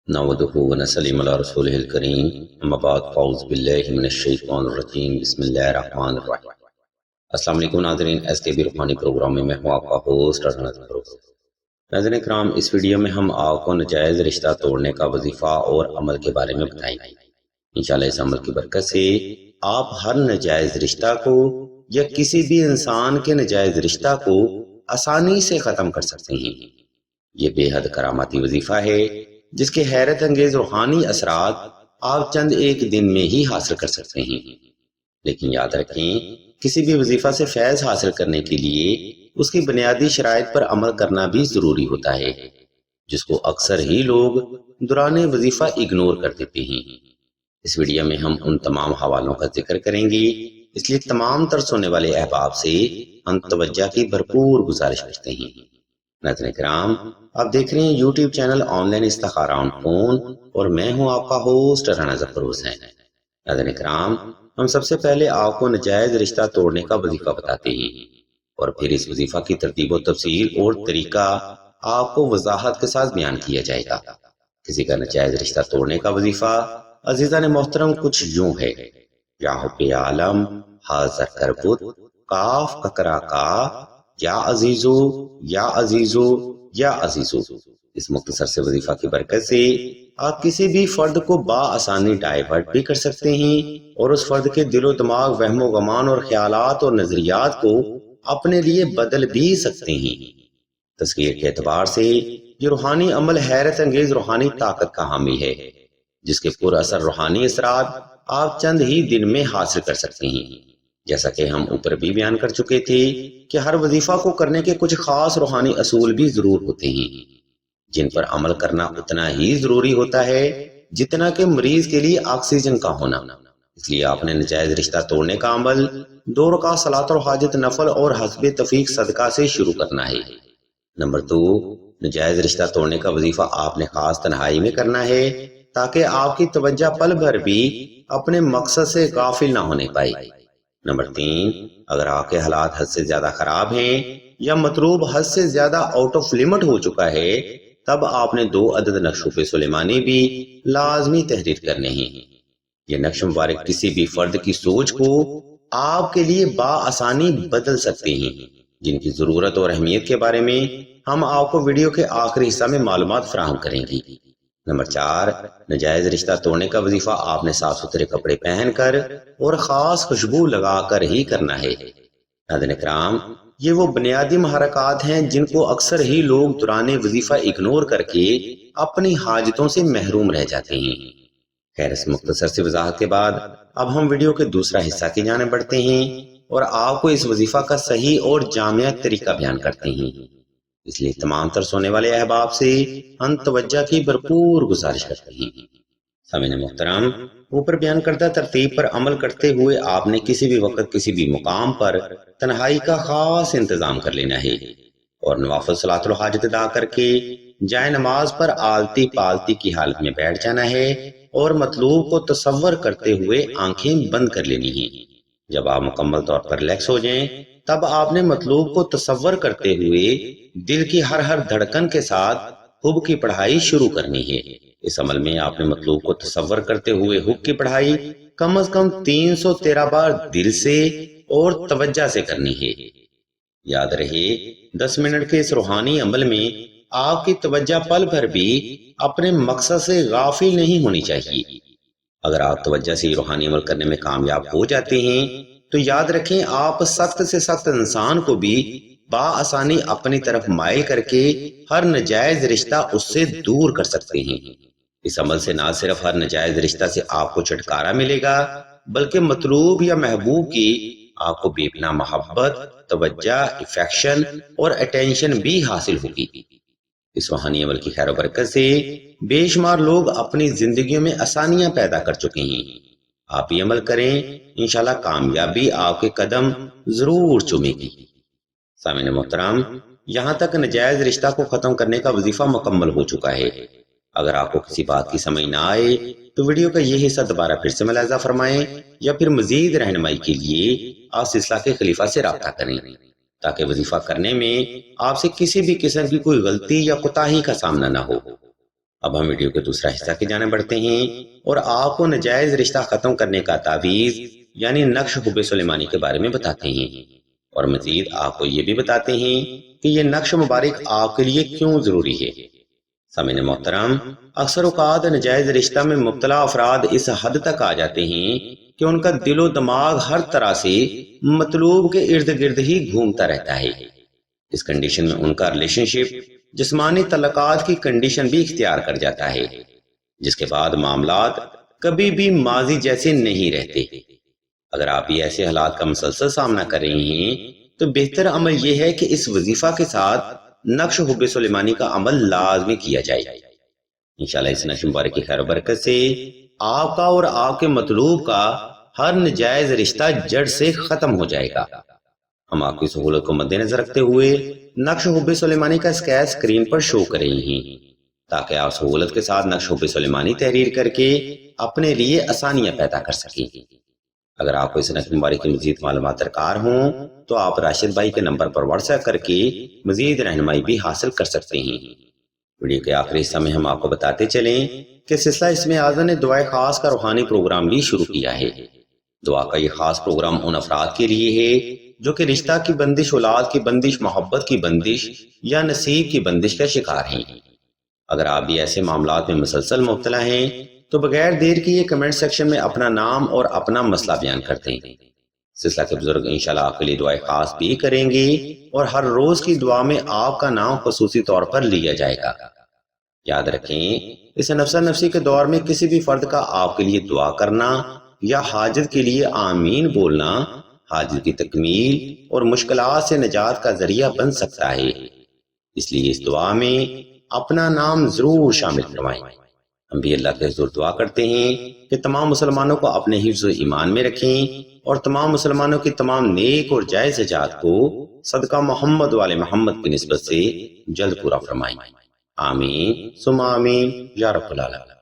نحمدہ ونصلی علی رسولہ الکریم اما بعد فاعوذ باللہ من الشیطان الرجیم بسم اللہ الرحمن الرحیم۔ السلام علیکم ناظرین، ایس کے بی روحانی پروگرام میں ہوں آپ کا ہوسٹ ناظرین اکرام، اس ویڈیو میں ہم آپ کو ناجائز رشتہ توڑنے کا وظیفہ اور عمل کے بارے میں بتائیں گے۔ انشاءاللہ اس عمل کی برکت سے آپ ہر ناجائز رشتہ کو یا کسی بھی انسان کے ناجائز رشتہ کو آسانی سے ختم کر سکتے ہیں۔ یہ بے حد کراماتی وظیفہ ہے جس کے حیرت انگیز روحانی اثرات آپ چند ایک دن میں ہی حاصل کر سکتے ہیں۔ لیکن یاد رکھیں، کسی بھی وظیفہ سے فیض حاصل کرنے کے لیے اس کی بنیادی شرائط پر عمل کرنا بھی ضروری ہوتا ہے، جس کو اکثر ہی لوگ دوران وظیفہ اگنور کر دیتے ہیں۔ اس ویڈیو میں ہم ان تمام حوالوں کا ذکر کریں گے، اس لیے تمام تر سننے والے احباب سے ہم توجہ کی بھرپور گزارش کرتے ہیں۔ ناظرین کرام، آپ دیکھ رہے ہیں یوٹیوب چینل آن لائن استخارہ آن فون، اور میں ہوں آپ کا ہوسٹ رانا ظفر حسین۔ ناظرین کرام، ہم سب سے پہلے آپ کو ناجائز رشتہ توڑنے کا وظیفہ بتاتے ہیں، اور پھر اس وظیفہ کی ترتیب و تفصیل اور طریقہ آپ کو وضاحت کے ساتھ بیان کیا جائے گا۔ کسی کا ناجائز رشتہ توڑنے کا وظیفہ عزیزان محترم کچھ یوں ہے: یا حب عالم حاضر کربت کاف ککرا کا یا عزیزو یا عزیزو یا عزیزو۔ اس مختصر سے وظیفہ کی برکت سے آپ کسی بھی فرد کو بآسانی ڈائیورٹ بھی کر سکتے ہیں، اور اس فرد کے دل و دماغ، وہم و گمان اور خیالات اور نظریات کو اپنے لیے بدل بھی سکتے ہیں۔ تذکیر کے اعتبار سے یہ روحانی عمل حیرت انگیز روحانی طاقت کا حامل ہے، جس کے پر اثر روحانی اثرات آپ چند ہی دن میں حاصل کر سکتے ہیں۔ جیسا کہ ہم اوپر بھی بیان کر چکے تھے کہ ہر وظیفہ کو کرنے کے کچھ خاص روحانی اصول بھی ضرور ہوتے ہیں، جن پر عمل کرنا اتنا ہی ضروری ہوتا ہے جتنا کہ مریض کے لیے آکسیجن کا ہونا۔ اس لیے آپ نے ناجائز رشتہ توڑنے کا عمل 2 رکعت صلاۃ الحاجت نفل اور حسب توفیق صدقہ سے شروع کرنا ہے۔ نمبر 2، ناجائز رشتہ توڑنے کا وظیفہ آپ نے خاص تنہائی میں کرنا ہے، تاکہ آپ کی توجہ پل بھر بھی اپنے مقصد سے غافل نہ ہونے پائے۔ نمبر 3، اگر آپ کے حالات حد سے زیادہ خراب ہیں یا مطلوب حد سے زیادہ آؤٹ آف لمٹ ہو چکا ہے، تب آپ نے 2 عدد نقشوف سلیمانی بھی لازمی تحریر کرنے ہیں۔ یہ نقش مبارک کسی بھی فرد کی سوچ کو آپ کے لیے بآسانی بدل سکتے ہیں، جن کی ضرورت اور اہمیت کے بارے میں ہم آپ کو ویڈیو کے آخری حصہ میں معلومات فراہم کریں گے۔ نمبر 4، ناجائز رشتہ توڑنے کا وظیفہ آپ نے صاف ستھرے کپڑے پہن کر اور خاص خوشبو لگا کر ہی کرنا ہے۔ ناظرین کرام، یہ وہ بنیادی محرکات ہیں جن کو اکثر ہی لوگ دوران وظیفہ اگنور کر کے اپنی حاجتوں سے محروم رہ جاتے ہیں۔ خیر، اس مختصر سی وضاحت کے بعد اب ہم ویڈیو کے دوسرا حصہ کی جانب بڑھتے ہیں اور آپ کو اس وظیفہ کا صحیح اور جامع طریقہ بیان کرتے ہیں۔ اس لیے تمام تر سونے والے احباب سے ہم توجہ کی بھرپور گزارش کرتے ہیں۔ سامعین محترم، اوپر بیان کردہ ترتیب پر عمل کرتے ہوئے آپ نے کسی بھی وقت کسی بھی مقام پر تنہائی کا خاص انتظام کر لینا ہے، اور نوافل صلاۃ الحاجت ادا کر کے جائے نماز پر آلتی پالتی کی حالت میں بیٹھ جانا ہے، اور مطلوب کو تصور کرتے ہوئے آنکھیں بند کر لینی ہیں۔ جب آپ مکمل طور پر ریلیکس ہو جائیں، تب آپ نے مطلوب کو تصور کرتے ہوئے دل کی ہر دھڑکن کے ساتھ حب کی پڑھائی شروع کرنی ہے۔ اس عمل میں آپ نے مطلوب کو تصور کرتے ہوئے حب کی پڑھائی کم از کم 313 بار دل سے اور توجہ سے کرنی ہے۔ یاد رہے، 10 منٹ کے اس روحانی عمل میں آپ کی توجہ پل بھر بھی اپنے مقصد سے غافل نہیں ہونی چاہیے۔ اگر آپ توجہ سے روحانی عمل کرنے میں کامیاب ہو جاتے ہیں تو یاد رکھیں، آپ سخت سے سخت انسان کو بھی بآسانی اپنی طرف مائل کر کے ہر ناجائز رشتہ اس سے دور کر سکتے ہیں۔ اس عمل سے نہ صرف ہر ناجائز رشتہ سے آپ کو چھٹکارا ملے گا، بلکہ مطلوب یا محبوب کی آپ کو بے پناہ محبت، توجہ، افیکشن اور اٹینشن بھی حاصل ہوگی۔ اس روحانی عمل کی خیر و برکت سے بے شمار لوگ اپنی زندگیوں میں آسانیاں پیدا کر چکے ہیں۔ آپ یہ عمل کریں، انشاءاللہ کامیابی آپ کے قدم ضرور چومے گی۔ سامعین محترم، یہاں تک ناجائز رشتہ کو ختم کرنے کا وظیفہ مکمل ہو چکا ہے۔ اگر آپ کو کسی بات کی سمجھ نہ آئے تو ویڈیو کا یہ حصہ دوبارہ پھر سے ملاحظہ فرمائیں، یا پھر مزید رہنمائی کے لیے آپ سلسلہ کے خلیفہ سے رابطہ کریں، تاکہ وظیفہ کرنے میں آپ سے کسی بھی قسم کی کوئی غلطی یا کوتاہی کا سامنا نہ ہو۔ اب ہم ویڈیو کے دوسرا حصہ کی جانب بڑھتے ہیں اور آپ کو ناجائز رشتہ ختم کرنے کا تعویذ یعنی نقش حب سلیمانی کے بارے میں بتاتے ہیں، اور مزید آپ کو یہ بھی بتاتے ہیں کہ یہ نقش مبارک آپ کے لیے کیوں ضروری ہے۔ سامعین محترم، اکثر اوقات ناجائز رشتہ میں مبتلا افراد اس حد تک آ جاتے ہیں کہ ان کا دل و دماغ ہر طرح سے مطلوب کے ارد گرد ہی گھومتا رہتا ہے۔ اس کنڈیشن میں ان کا ریلیشن شپ جسمانی تعلقات کی کنڈیشن بھی اختیار کر جاتا ہے، جس کے بعد معاملات کبھی بھی ماضی جیسے نہیں رہتے۔ اگر آپ بھی ایسے حالات کا مسلسل سامنا کر رہے ہیں تو بہتر عمل یہ ہے کہ اس وظیفہ کے ساتھ نقش حب سلیمانی کا عمل لازمی کیا جائے۔ انشاءاللہ اس نقش مبارک کی خیر و برکت سے آپ کا اور آپ کے مطلوب کا ہر ناجائز رشتہ جڑ سے ختم ہو جائے گا۔ ہم آپ کی سہولت کو مد نظر رکھتے ہوئے نقش حب سلیمانی کا اسکیچ اسکرین پر شو کر رہے ہیں تاکہ آپ سہولت کے ساتھ نقش حب سلیمانی تحریر کر کے اپنے لیے آسانیاں پیدا کر سکیں۔ اگر آپ کو اس نقش مبارک کی مزید معلومات درکار ہوں تو آپ راشد بھائی کے نمبر پر واٹس ایپ کر کے مزید رہنمائی بھی حاصل کر سکتے ہیں۔ ویڈیو کے آخری حصہ میں ہم آپ کو بتاتے چلیں کہ سلسلہ اسم اعظم نے دعائے خاص کا روحانی پروگرام بھی شروع کیا ہے۔ دعا کا یہ خاص پروگرام ان افراد کے لیے ہے جو کہ رشتہ کی بندش، اولاد کی بندش، محبت کی بندش یا نصیب کی بندش کا شکار ہیں۔ اگر آپ بھی ایسے معاملات میں مسلسل مبتلا ہیں تو بغیر دیر کیے کمنٹ سیکشن میں اپنا نام اور اپنا مسئلہ بیان کرتے ہیں۔ سلسلہ کے بزرگ انشاءاللہ آپ کے لیے دعائے خاص بھی کریں گے اور ہر روز کی دعا میں آپ کا نام خصوصی طور پر لیا جائے گا۔ یاد رکھیں، اس نفسا نفسی کے دور میں کسی بھی فرد کا آپ کے لیے دعا کرنا یا حاجت کے لیے آمین بولنا حاجت کی تکمیل اور مشکلات سے نجات کا ذریعہ بن سکتا ہے۔ اس لیے اس دعا میں اپنا نام ضرور شامل کروائیں۔ ہم بھی اللہ کے حضور دعا کرتے ہیں کہ تمام مسلمانوں کو اپنے حفظ و ایمان میں رکھیں اور تمام مسلمانوں کی تمام نیک اور جائز حاجات کو صدقہ محمد والے محمد کی نسبت سے جلد پورا فرمائیں۔ آمین ثم آمین یا رب العالمین۔